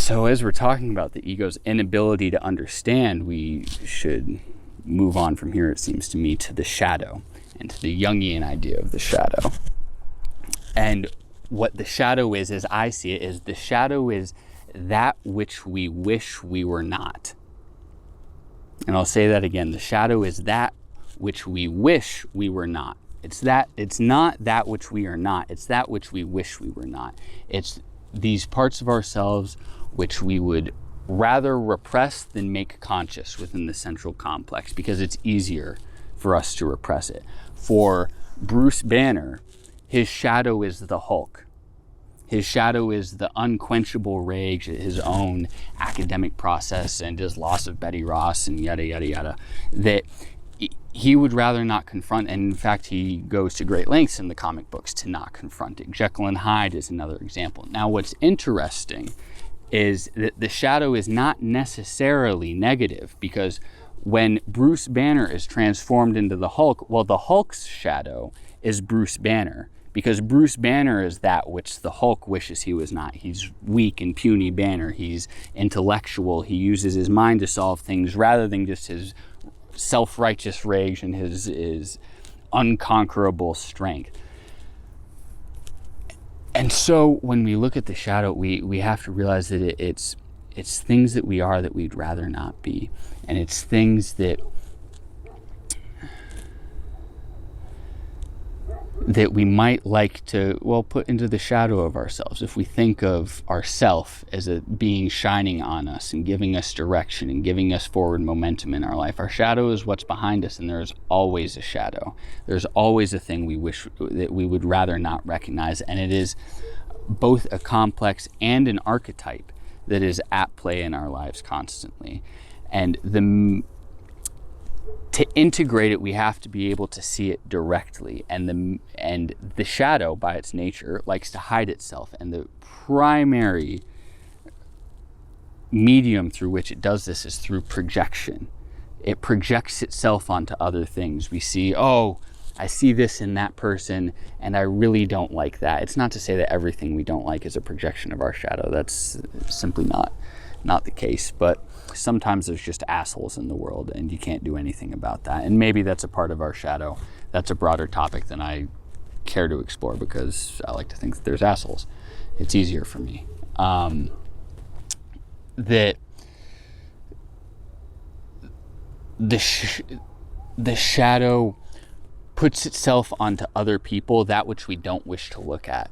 So as we're talking about the ego's inability to understand, we should move on from here, it seems to me, to the shadow and to the Jungian idea of the shadow. And what the shadow is, as I see it, is the shadow is that which we wish we were not. And I'll say that again. The shadow is that which we wish we were not. It's not that which we are not. It's that which we wish we were not. It's these parts of ourselves which we would rather repress than make conscious within the central complex, because it's easier for us to repress it. For Bruce Banner, his shadow is the Hulk. His shadow is the unquenchable rage at his own academic process and his loss of Betty Ross and yada, yada, yada, that he would rather not confront. And in fact, he goes to great lengths in the comic books to not confront it. Jekyll and Hyde is another example. Now, what's interesting is that the shadow is not necessarily negative, because when Bruce Banner is transformed into the Hulk, well, the Hulk's shadow is Bruce Banner, because Bruce Banner is that which the Hulk wishes he was not. He's weak and puny Banner. He's intellectual. He uses his mind to solve things rather than just his self-righteous rage and his unconquerable strength. And so when we look at the shadow, we have to realize that it's things that we are that we'd rather not be. And it's things that we might like to, well, put into the shadow of ourselves. If we think of ourself as a being shining on us and giving us direction and giving us forward momentum in our life, our shadow is what's behind us, and there's always a shadow. There's always a thing we wish that we would rather not recognize, and it is both a complex and an archetype that is at play in our lives constantly. And to integrate it, we have to be able to see it directly. And the shadow, by its nature, likes to hide itself. And the primary medium through which it does this is through projection. It projects itself onto other things. We see, oh, I see this in that person, and I really don't like that. It's not to say that everything we don't like is a projection of our shadow. That's simply not the case. But sometimes there's just assholes in the world, and you can't do anything about that. And maybe that's a part of our shadow. That's a broader topic than I care to explore, because I like to think that there's assholes. It's easier for me. That the shadow puts itself onto other people that which we don't wish to look at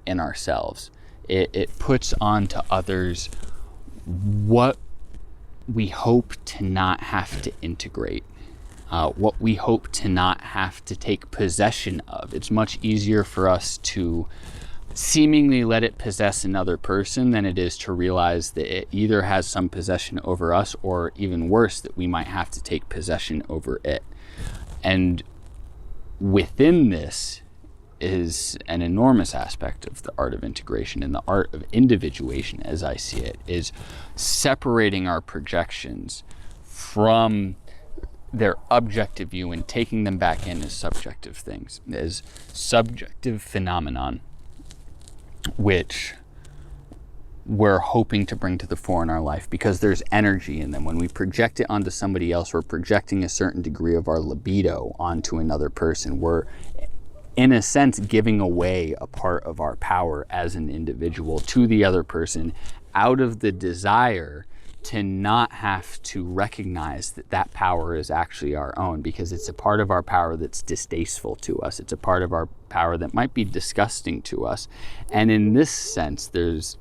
in ourselves. It puts onto others what we hope to not have to integrate, what we hope to not have to take possession of. It's much easier for us to seemingly let it possess another person than it is to realize that it either has some possession over us, or even worse, that we might have to take possession over it. And within this is an enormous aspect of the art of integration, and the art of individuation, as I see it, is separating our projections from their objective view and taking them back in as subjective things, as subjective phenomenon, which we're hoping to bring to the fore in our life, because there's energy in them. When we project it onto somebody else, we're projecting a certain degree of our libido onto another person. We're, in a sense, giving away a part of our power as an individual to the other person, out of the desire to not have to recognize that that power is actually our own, because it's a part of our power that's distasteful to us. It's a part of our power that might be disgusting to us. And in this sense, there's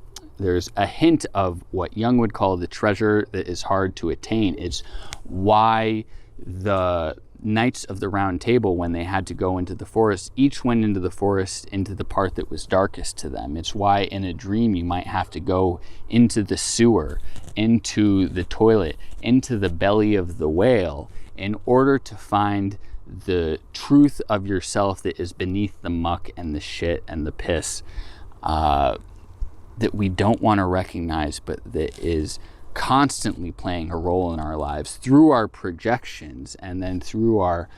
a hint of what Jung would call the treasure that is hard to attain. It's why the Knights of the Round Table, when they had to go into the forest, each went into the forest into the part that was darkest to them. It's why in a dream you might have to go into the sewer, into the toilet, into the belly of the whale, in order to find the truth of yourself that is beneath the muck and the shit and the piss that we don't want to recognize, but that is constantly playing a role in our lives through our projections, and then through our,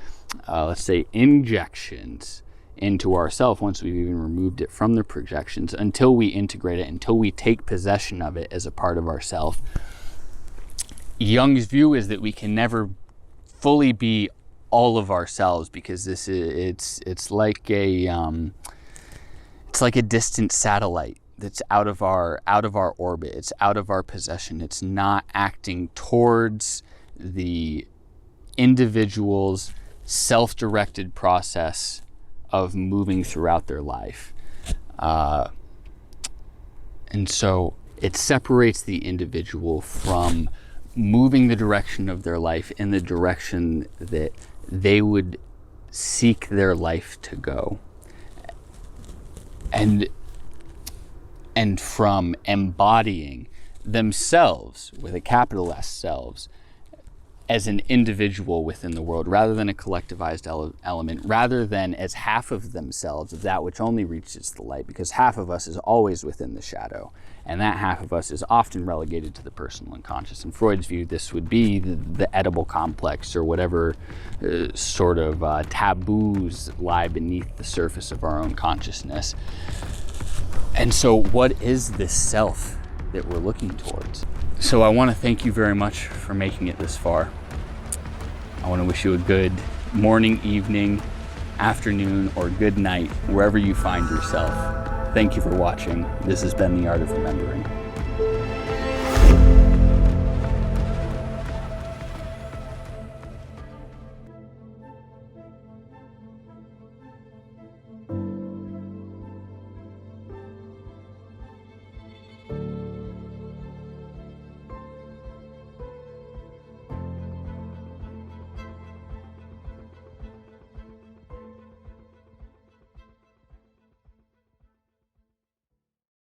let's say, injections into ourself once we've even removed it from the projections, until we integrate it, until we take possession of it as a part of ourself. Jung's view is that we can never fully be all of ourselves, because it's like a distant satellite that's out of our orbit. It's out of our possession. It's not acting towards the individual's self-directed process of moving throughout their life. And so it separates the individual from moving the direction of their life in the direction that they would seek their life to go. And from embodying themselves, with a capital S, selves, as an individual within the world, rather than a collectivized element, rather than as half of themselves, of that which only reaches the light, because half of us is always within the shadow, and that half of us is often relegated to the personal unconscious. In Freud's view, this would be the Oedipal complex, or whatever sort of taboos lie beneath the surface of our own consciousness. And so what is this self that we're looking towards? So I want to thank you very much for making it this far. I want to wish you a good morning, evening, afternoon, or good night, wherever you find yourself. Thank you for watching. This has been The Art of Remembering.